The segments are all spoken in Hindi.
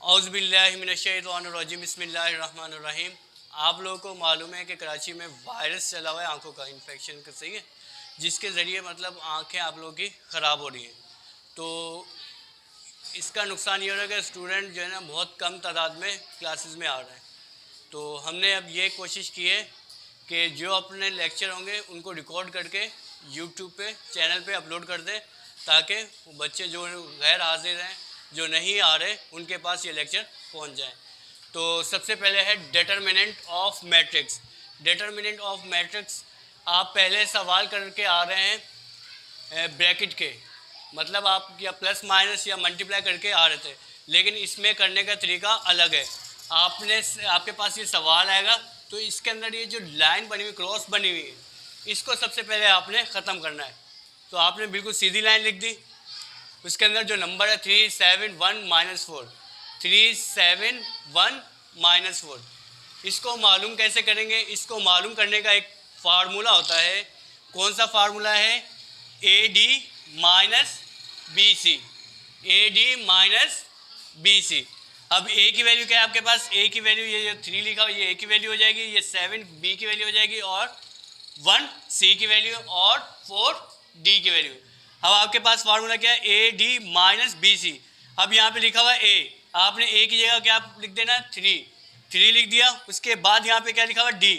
औज़ुबिल्लाहिमिनश्शैतानिर्रजीम बिस्मिल्लाहिर्रहमानिर्रहीम। आप लोगों को मालूम है कि कराची में वायरस चला हुआ है आंखों का इन्फेक्शन का, सही है, जिसके ज़रिए मतलब आंखें आप लोगों की ख़राब हो रही हैं। तो इसका नुकसान ये हो रहा है कि स्टूडेंट जो है ना बहुत कम तादाद में क्लासेस में आ रहे हैं। तो हमने अब ये कोशिश की है कि जो अपने लेक्चर होंगे उनको रिकॉर्ड करके यूट्यूब पे चैनल पे अपलोड कर दें, ताकि बच्चे जो गैर हाजिर हैं, जो नहीं आ रहे, उनके पास ये लेक्चर पहुंच जाए। तो सबसे पहले है determinant of matrix. Determinant of matrix आप पहले सवाल करके आ रहे हैं ब्रैकेट के, मतलब आप या प्लस माइनस या मल्टीप्लाई करके आ रहे थे, लेकिन इसमें करने का तरीका अलग है। आपके पास ये सवाल आएगा तो इसके अंदर ये जो लाइन बनी हुई, क्रॉस बनी हुई है, इसको सबसे पहले आपने ख़त्म करना है। तो आपने बिल्कुल सीधी लाइन लिख दी, उसके अंदर जो नंबर है 371 - 4, 371 - 4, इसको मालूम कैसे करेंगे? इसको मालूम करने का एक फार्मूला होता है। कौन सा फार्मूला है? AD - BC, AD - BC। अब A की वैल्यू क्या है आपके पास? A की वैल्यू ये जो 3 लिखा हुआ, ये A की वैल्यू हो जाएगी, ये 7 B की वैल्यू हो जाएगी, और 1 C की वैल्यू, और 4 D की वैल्यू। अब आपके पास फार्मूला क्या है? AD - BC। अब यहाँ पे लिखा हुआ है A, आपने A की जगह क्या लिख देना? 3 लिख दिया। उसके बाद यहाँ पे क्या लिखा हुआ? D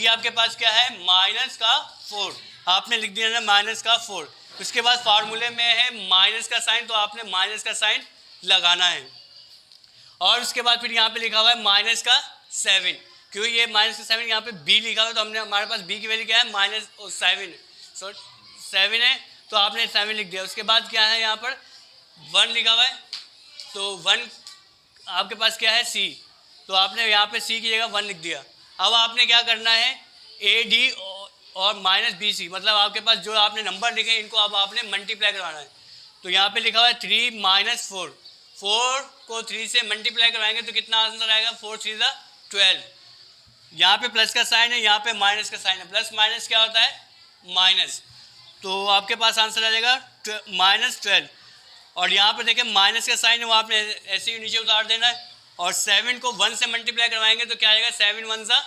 आपके पास क्या है? -4, आपने लिख दिया ना -4। उसके बाद फार्मूले में है माइनस का साइन, तो आपने माइनस का साइन लगाना है। और उसके बाद फिर यहाँ पे लिखा हुआ है -7, क्यों ये -7 यहाँ पे B लिखा हुआ है, तो हमने हमारे पास B की वैल्यू क्या है? -7 है, तो आपने 7 लिख दिया। उसके बाद क्या है? यहाँ पर 1 लिखा हुआ है, तो 1 आपके पास क्या है? C, तो आपने यहाँ पे C की जगह 1 लिख दिया। अब आपने क्या करना है? AD और -BC, मतलब आपके पास जो आपने नंबर लिखे इनको अब आपने मल्टीप्लाई करवाना है। तो यहाँ पे लिखा हुआ है 3 - 4, 4 को 3 से मल्टीप्लाई करवाएंगे तो कितना आंसर आएगा? 4 3 = 12। यहाँ पे प्लस का साइन है, यहाँ पे माइनस का साइन है। प्लस माइनस क्या होता है? माइनस। तो आपके पास आंसर आ जाएगा -12। और यहाँ पे देखें माइनस का साइन है, वो आपने ऐसे ही नीचे उतार देना है। और 7 को 1 से मल्टीप्लाई करवाएंगे तो क्या आएगा? 7 1 =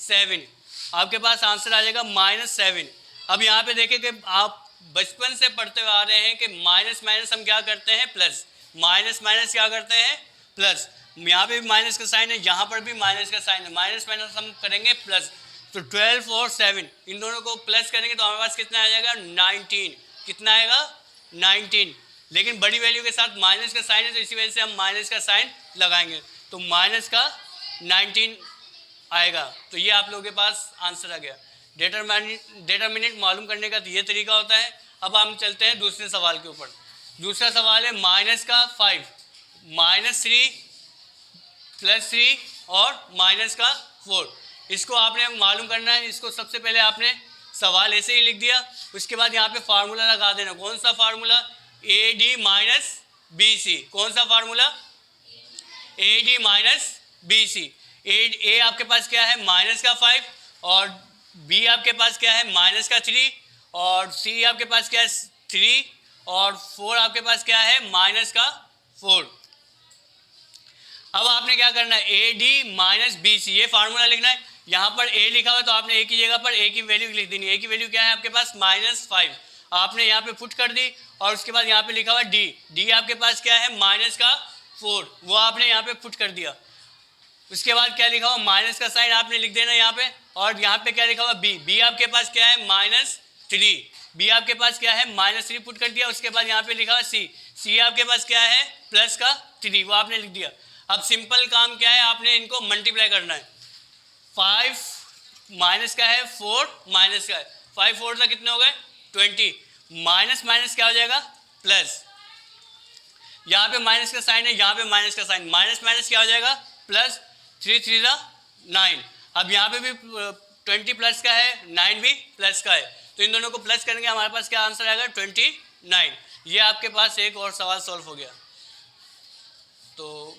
7। आपके पास आंसर आ जाएगा -7। अब यहाँ पे देखें कि आप बचपन से पढ़ते हुए आ रहे हैं कि माइनस माइनस हम क्या करते हैं? प्लस। माइनस माइनस क्या करते हैं? प्लस। यहाँ पे भी माइनस का साइन है, यहाँ पर भी माइनस का साइन है, माइनस माइनस हम करेंगे प्लस। तो 12 और 7 इन दोनों को प्लस करेंगे तो हमारे पास कितना आ जाएगा? 19। कितना आएगा? 19। लेकिन बड़ी वैल्यू के साथ माइनस का साइन है, तो इसी वजह से हम माइनस का साइन लगाएंगे, तो माइनस का 19 आएगा। तो ये आप लोगों के पास आंसर आ गया। डिटर्मिनेंट मालूम करने का तो ये तरीका होता है। अब हम चलते हैं दूसरे सवाल के ऊपर। दूसरा सवाल है -5, -3 +3 और -4। इसको आपने मालूम करना है। इसको सबसे पहले आपने सवाल ऐसे ही लिख दिया, उसके बाद यहाँ पे फार्मूला लगा देना। कौन सा फार्मूला? AD - BC। कौन सा फार्मूला? AD - BC। A आपके पास क्या है? -5, और B आपके पास क्या है? -3, और C आपके पास क्या है? 3, और 4 आपके पास क्या है? -4। अब आपने क्या करना है? AD - BC, ये फार्मूला लिखना है। यहाँ पर A लिखा हुआ है, तो आपने A की जगह पर A की वैल्यू लिख देनी है। A की वैल्यू क्या है आपके पास? -5। आपने यहाँ पे पुट कर दी, और उसके बाद यहाँ पे लिखा हुआ है D आपके पास क्या है? -4, वो आपने यहाँ पे पुट कर दिया। उसके बाद क्या लिखा हुआ? माइनस का साइन आपने लिख देना यहाँ पे। और यहाँ पे क्या लिखा हुआ? B आपके पास क्या है? -3। B आपके पास क्या है? -3 पुट कर दिया। उसके बाद यहाँ पे लिखा हुआ C आपके पास क्या है? +3, वो आपने लिख दिया। अब सिंपल काम क्या है? आपने इनको मल्टीप्लाई करना है। 5 माइनस का है, 4 माइनस का है, 5 4 सा कितने हो गए? 20। माइनस माइनस क्या हो जाएगा? प्लस। यहाँ पे माइनस का साइन है, यहाँ पे माइनस का साइन, माइनस माइनस क्या हो जाएगा? प्लस। 3 3 = 9। अब यहाँ पे भी 20 प्लस का है, 9 भी प्लस का है, तो इन दोनों को प्लस करेंगे, हमारे पास क्या आंसर आएगा? 29। ये आपके पास एक और सवाल सॉल्व हो गया। तो